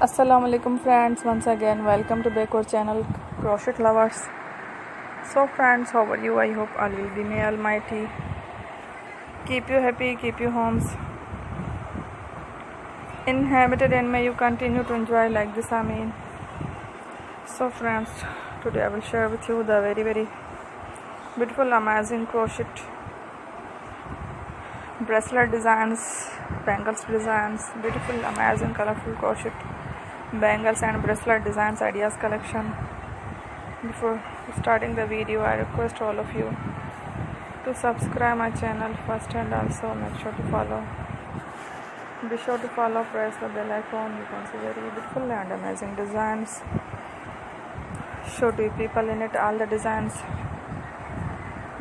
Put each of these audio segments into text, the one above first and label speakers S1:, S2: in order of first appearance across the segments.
S1: Assalamu alaikum friends, once again welcome to Baker channel Crochet lovers. So friends, how are you? I hope all will be may almighty keep you happy, keep you homes inhabited, and may you continue to enjoy like this. Amen. So friends, today I will share with you the very beautiful amazing crochet bracelet designs, bangles designs, beautiful amazing colorful crochet bangles and bracelet designs ideas collection. Before starting the video, I request all of you to subscribe my channel first, and also make sure to follow. Be sure to follow, press the bell icon. You can see very beautiful and amazing designs. Show to people in it all the designs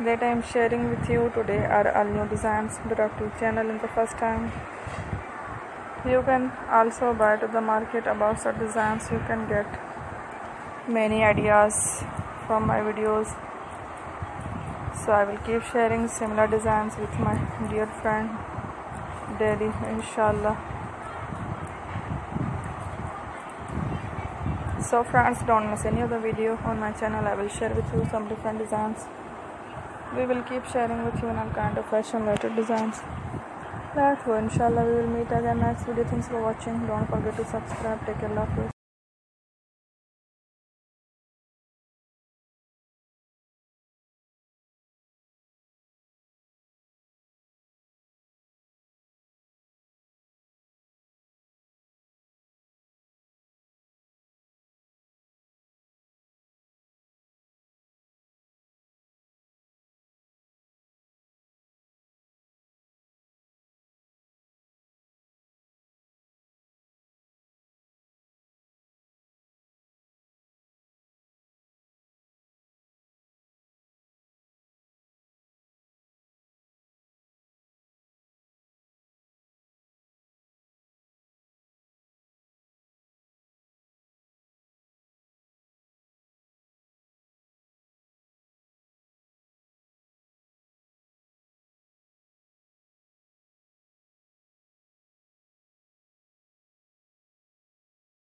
S1: that I am sharing with you today are all new designs brought to channel in the first time. You can also buy to the market about such designs. You can get many ideas from my videos. So I will keep sharing similar designs with my dear friend daily, inshallah. So friends, don't miss any of the video on my channel. I will share with you some different designs. We will keep sharing with you in all kind of fashion related designs. That's all. Inshallah, we will meet again next video. Thanks for watching. Don't forget to subscribe. Take care. Love you.